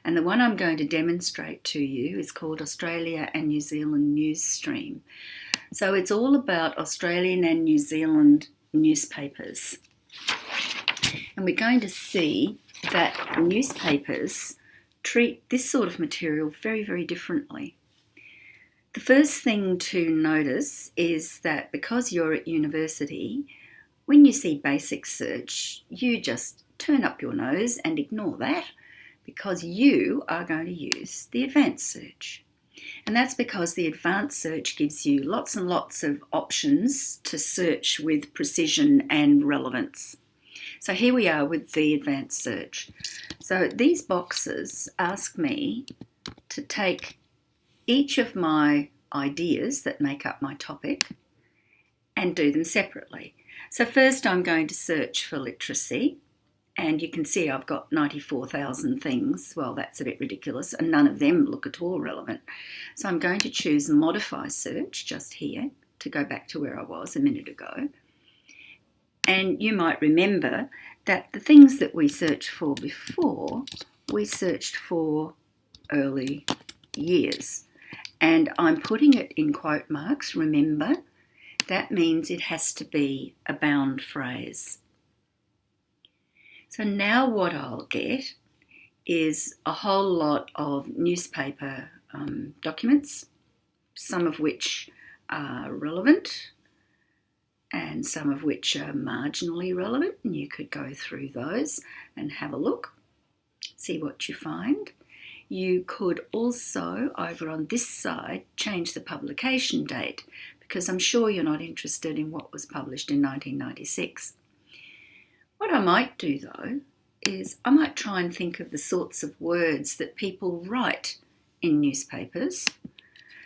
And the one I'm going to demonstrate to you is called Australia and New Zealand Newsstream. So it's all about Australian and New Zealand newspapers. And we're going to see that newspapers treat this sort of material very, very differently. The first thing to notice is that because you're at university, when you see basic search, you just turn up your nose and ignore that because you are going to use the advanced search. And that's because the advanced search gives you lots and lots of options to search with precision and relevance. So here we are with the advanced search. So these boxes ask me to take each of my ideas that make up my topic and do them separately. So first I'm going to search for literacy, and you can see I've got 94,000 things. Well, that's a bit ridiculous, and none of them look at all relevant. So I'm going to choose modify search just here to go back to where I was a minute ago. And you might remember that the things that we searched for before, we searched for early years. And I'm putting it in quote marks, remember. That means it has to be a bound phrase. So now what I'll get is a whole lot of newspaper documents, some of which are relevant and some of which are marginally relevant. And you could go through those and have a look, see what you find. You could also, over on this side, change the publication date, because I'm sure you're not interested in what was published in 1996. What I might do though is I might try and think of the sorts of words that people write in newspapers.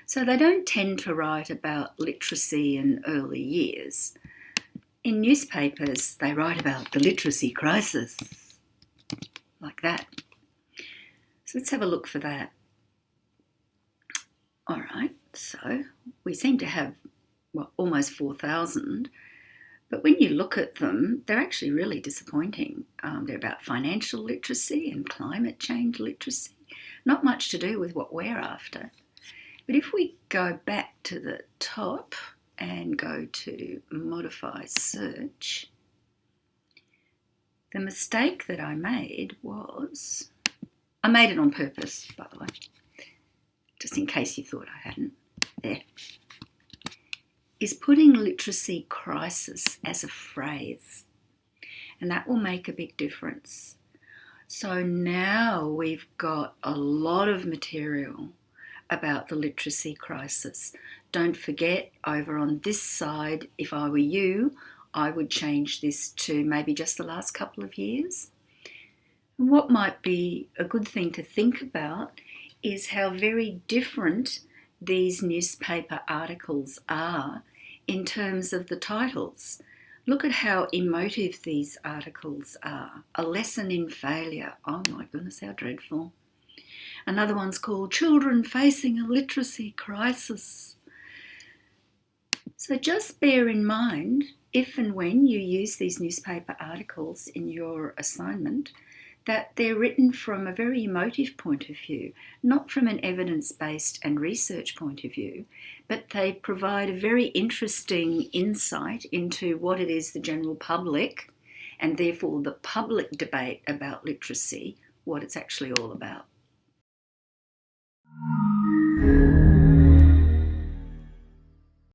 So they don't tend to write about literacy in early years. In newspapers, they write about the literacy crisis, like that. So let's have a look for that. All right, so we seem to have almost 4,000. But when you look at them, they're actually really disappointing. They're about financial literacy and climate change literacy. Not much to do with what we're after. But if we go back to the top and go to modify search, the mistake that I made was, I made it on purpose, by the way, just in case you thought I hadn't, there, is putting literacy crisis as a phrase. And that will make a big difference. So now we've got a lot of material about the literacy crisis. Don't forget, over on this side, if I were you, I would change this to maybe just the last couple of years. And what might be a good thing to think about is how very different these newspaper articles are in terms of the titles. Look at how emotive these articles are. A lesson in failure. Oh my goodness, how dreadful. Another one's called Children Facing a Literacy Crisis. So just bear in mind, if and when you use these newspaper articles in your assignment, that they're written from a very emotive point of view, not from an evidence-based and research point of view, but they provide a very interesting insight into what it is the general public, and therefore the public debate about literacy, what it's actually all about.